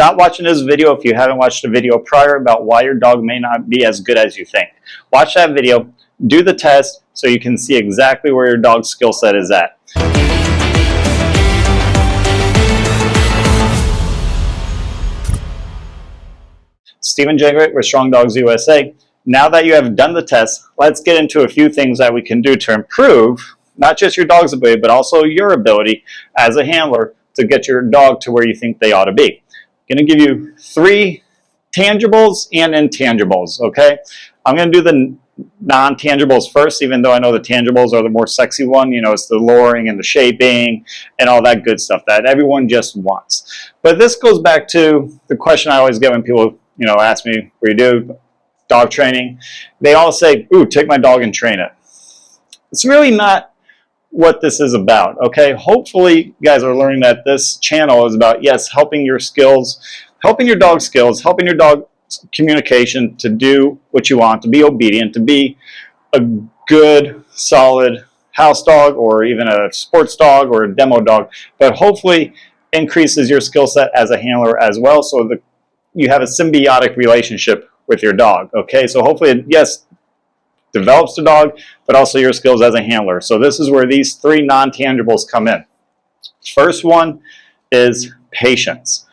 Stop watching this video if you haven't watched a video prior about why your dog may not be as good as you think. Watch that video, do the test, so you can see exactly where your dog's skill set is at. Stephen Jegritt with Strong Dogs USA. Now that you have done the test, let's get into a few things that we can do to improve not just your dog's ability, but also your ability as a handler to get your dog to where you think they ought to be. I'm going to give you 3 tangibles and intangibles, okay? I'm going to do the non-tangibles first, even though I know the tangibles are the more sexy one. You know, it's the luring and the shaping and all that good stuff that everyone just wants. But this goes back to the question I always get when people, you know, ask me, what do you do? Dog training. They all say, ooh, take my dog and train it. It's really not what this is about, okay? Hopefully you guys are learning that this channel is about, yes, helping your skills, helping your dog's skills, helping your dog's communication to do what you want, to be obedient, to be a good, solid house dog or even a sports dog or a demo dog, but hopefully increases your skill set as a handler as well, so that you have a symbiotic relationship with your dog, okay? So hopefully, yes, develops the dog, but also your skills as a handler. So this is where these 3 non-tangibles come in. First one is patience.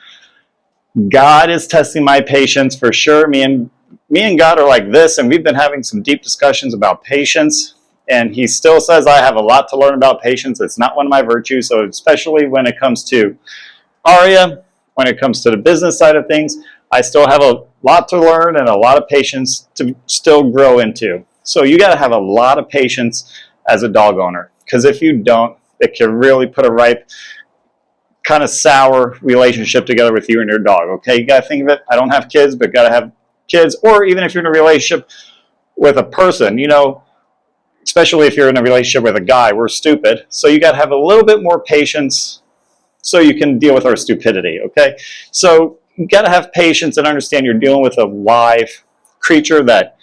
God is testing my patience for sure. Me and God are like this, and we've been having some deep discussions about patience, and he still says I have a lot to learn about patience. It's not one of my virtues, so especially when it comes to Aria, when it comes to the business side of things, I still have a lot to learn and a lot of patience to still grow into. So you got to have a lot of patience as a dog owner, because if you don't, it can really put a ripe, kind of sour relationship together with you and your dog, okay? You got to think of it, I don't have kids, but got to have kids, or even if you're in a relationship with a person, you know, especially if you're in a relationship with a guy, we're stupid. So you got to have a little bit more patience so you can deal with our stupidity, okay? So you got to have patience and understand you're dealing with a live creature that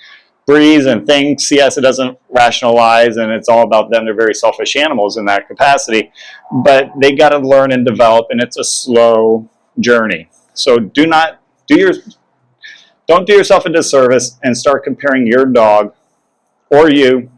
breathes and thinks. Yes, it doesn't rationalize, and it's all about them. They're very selfish animals in that capacity, but they got to learn and develop, and it's a slow journey. So don't do yourself a disservice and start comparing your dog or you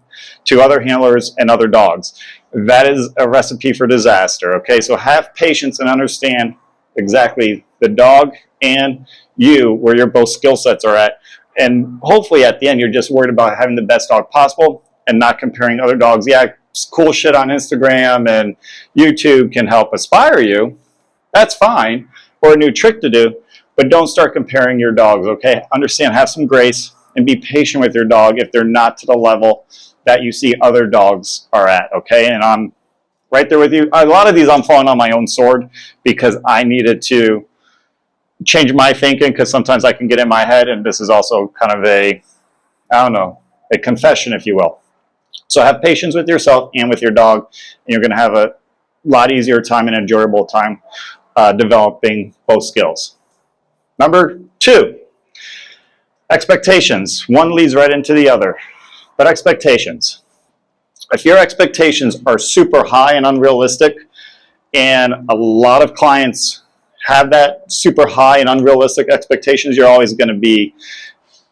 to other handlers and other dogs. That is a recipe for disaster, okay? So have patience and understand exactly the dog and you, where your both skill sets are at. And hopefully at the end, you're just worried about having the best dog possible and not comparing other dogs. Yeah, cool shit on Instagram and YouTube can help inspire you. That's fine, or a new trick to do, but don't start comparing your dogs, okay? Understand, have some grace, and be patient with your dog if they're not to the level that you see other dogs are at, okay? And I'm right there with you. A lot of these I'm falling on my own sword because I needed to change my thinking, because sometimes I can get in my head, and this is also kind of a, I don't know, a confession, if you will. So have patience with yourself and with your dog, and you're going to have a lot easier time and enjoyable time developing both skills. Number 2, expectations. One leads right into the other, but expectations. If your expectations are super high and unrealistic, and a lot of clients have that super high and unrealistic expectations, you're always going to be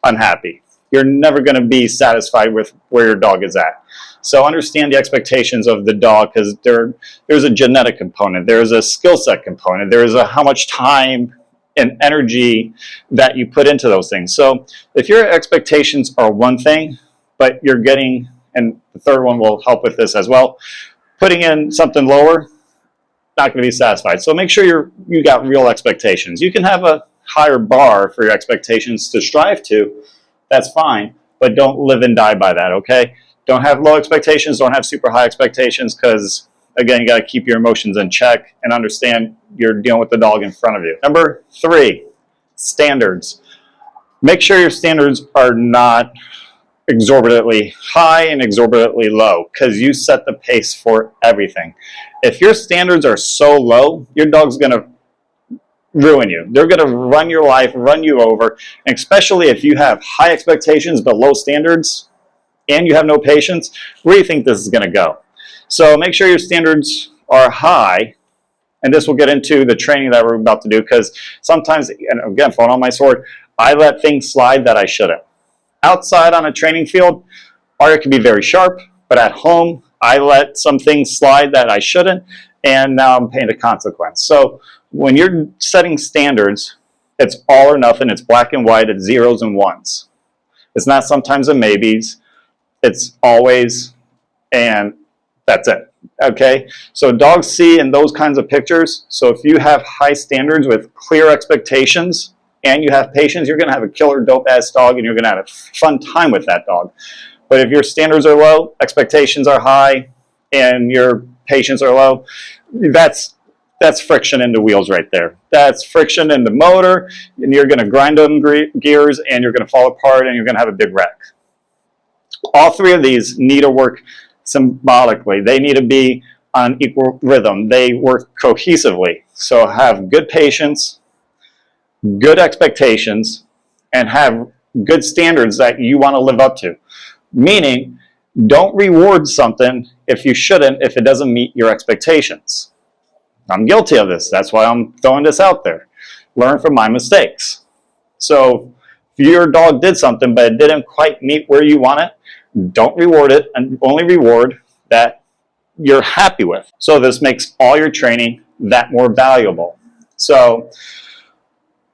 unhappy. You're never going to be satisfied with where your dog is at. So understand the expectations of the dog, because there's a genetic component, there's a skill set component, there's a how much time and energy that you put into those things. So if your expectations are one thing, but you're getting, and the third one will help with this as well, putting in something lower, not going to be satisfied. So make sure you got real expectations. You can have a higher bar for your expectations to strive to. That's fine, but don't live and die by that, okay? Don't have low expectations, don't have super high expectations, because again, you got to keep your emotions in check and understand you're dealing with the dog in front of you. Number 3, standards. Make sure your standards are not exorbitantly high and exorbitantly low, because you set the pace for everything. If your standards are so low, your dog's going to ruin you. They're going to run your life, run you over, and especially if you have high expectations but low standards and you have no patience, where do you think this is going to go? So make sure your standards are high And this will get into the training that we're about to do, because sometimes, and again, falling on my sword, I let things slide that I shouldn't. Outside on a training field, Arya can be very sharp, but at home, I let some things slide that I shouldn't, and now I'm paying the consequence. So when you're setting standards, it's all or nothing. It's black and white. It's zeros and ones. It's not sometimes a maybes. It's always, and that's it. Okay? So dogs see in those kinds of pictures. So if you have high standards with clear expectations and you have patience, you're going to have a killer dope-ass dog, and you're going to have a fun time with that dog. But if your standards are low, expectations are high, and your patience are low, that's friction in the wheels right there. That's friction in the motor, and you're going to grind them gears, and you're going to fall apart, and you're going to have a big wreck. All three of these need to work symbolically. They need to be on equal rhythm. They work cohesively. So have good patience, good expectations, and have good standards that you want to live up to. Meaning, don't reward something if you shouldn't, if it doesn't meet your expectations. I'm guilty of this. That's why I'm throwing this out there. Learn from my mistakes. So if your dog did something but it didn't quite meet where you want it, don't reward it, and only reward that you're happy with. So this makes all your training that more valuable. So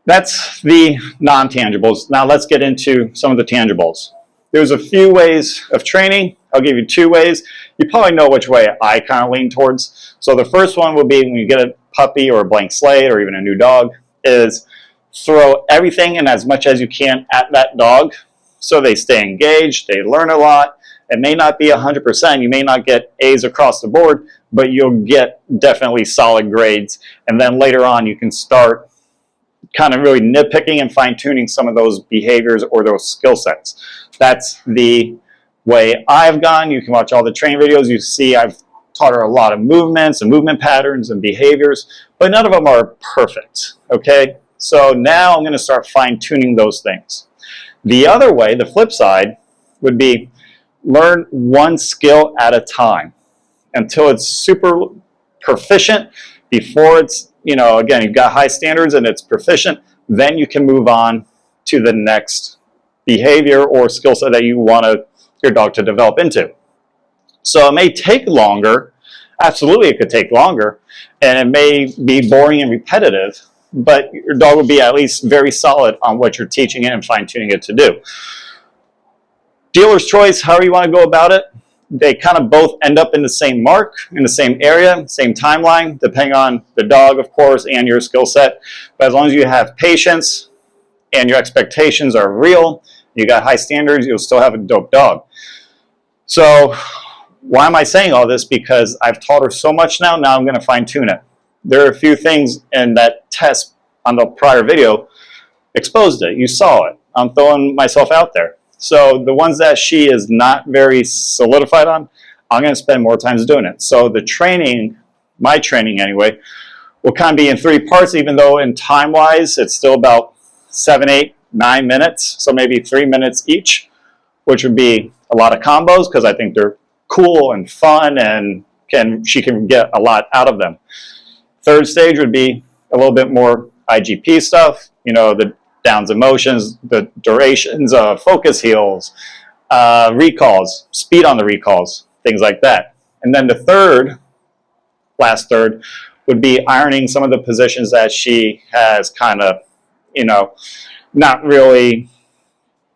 that's the non-tangibles. Now let's get into some of the tangibles. There's a few ways of training. I'll give you 2 ways. You probably know which way I kind of lean towards. So the first one will be when you get a puppy or a blank slate or even a new dog, is throw everything and as much as you can at that dog so they stay engaged, they learn a lot. It may not be 100%, you may not get A's across the board, but you'll get definitely solid grades. And then later on you can start kind of really nitpicking and fine-tuning some of those behaviors or those skill sets. That's the way I've gone. You can watch all the training videos. You see I've taught her a lot of movements and movement patterns and behaviors, but none of them are perfect, okay? So now I'm going to start fine-tuning those things. The other way, the flip side, would be learn one skill at a time until it's super proficient. Before it's, again, you've got high standards and it's proficient, then you can move on to the next behavior or skill set that you want your dog to develop into. So it may take longer. Absolutely, it could take longer, and it may be boring and repetitive, but your dog will be at least very solid on what you're teaching it and fine-tuning it to do. Dealer's choice, however you want to go about it, they kind of both end up in the same mark, in the same area, same timeline, depending on the dog, of course, and your skill set. But as long as you have patience and your expectations are real, you got high standards, you'll still have a dope dog. So why am I saying all this? Because I've taught her so much now I'm going to fine-tune it. There are a few things in that test on the prior video exposed it. You saw it. I'm throwing myself out there. So the ones that she is not very solidified on, I'm going to spend more time doing it. So the training, my training anyway, will kind of be in 3 parts, even though in time-wise it's still about 7, 8, 9 minutes. So maybe 3 minutes each, which would be a lot of combos because I think they're cool and fun and she can get a lot out of them. Third stage would be a little bit more IGP stuff, the downs and motions, the durations of focus heels, recalls, speed on the recalls, things like that. And then the last third, would be ironing some of the positions that she has kind of, not really,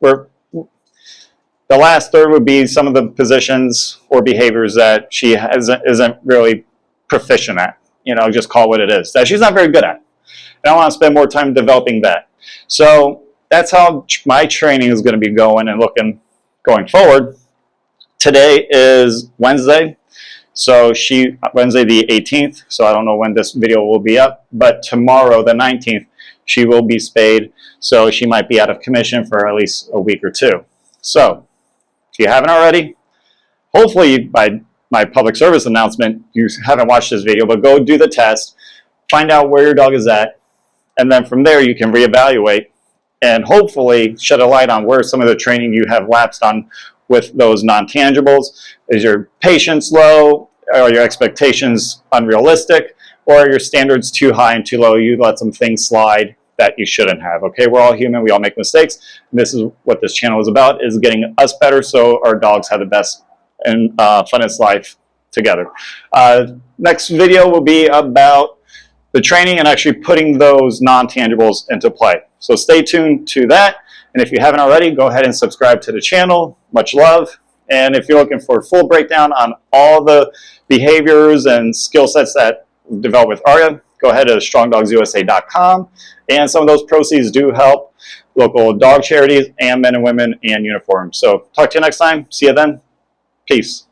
the last third would be some of the positions or behaviors that she isn't really proficient at, just call it what it is, that she's not very good at. And I want to spend more time developing that. So that's how my training is going to be going and going forward. Today is Wednesday. So Wednesday the 18th, so I don't know when this video will be up, but tomorrow the 19th, she will be spayed. So she might be out of commission for at least a week or 2. So if you haven't already, hopefully by my public service announcement, you haven't watched this video, but go do the test, find out where your dog is at, and then from there you can reevaluate and hopefully shed a light on where some of the training you have lapsed on with those non-tangibles. Is your patience low? Are your expectations unrealistic? or are your standards too high and too low? You let some things slide that you shouldn't have. Okay, we're all human, we all make mistakes. And this is what this channel is about, is getting us better so our dogs have the best and funnest life together. Next video will be about the training and actually putting those non-tangibles into play. So stay tuned to that. And if you haven't already, go ahead and subscribe to the channel. Much love. And if you're looking for a full breakdown on all the behaviors and skill sets that we've developed with Arya, go ahead to strongdogsusa.com. And some of those proceeds do help local dog charities and men and women in uniform. So talk to you next time. See you then. Peace.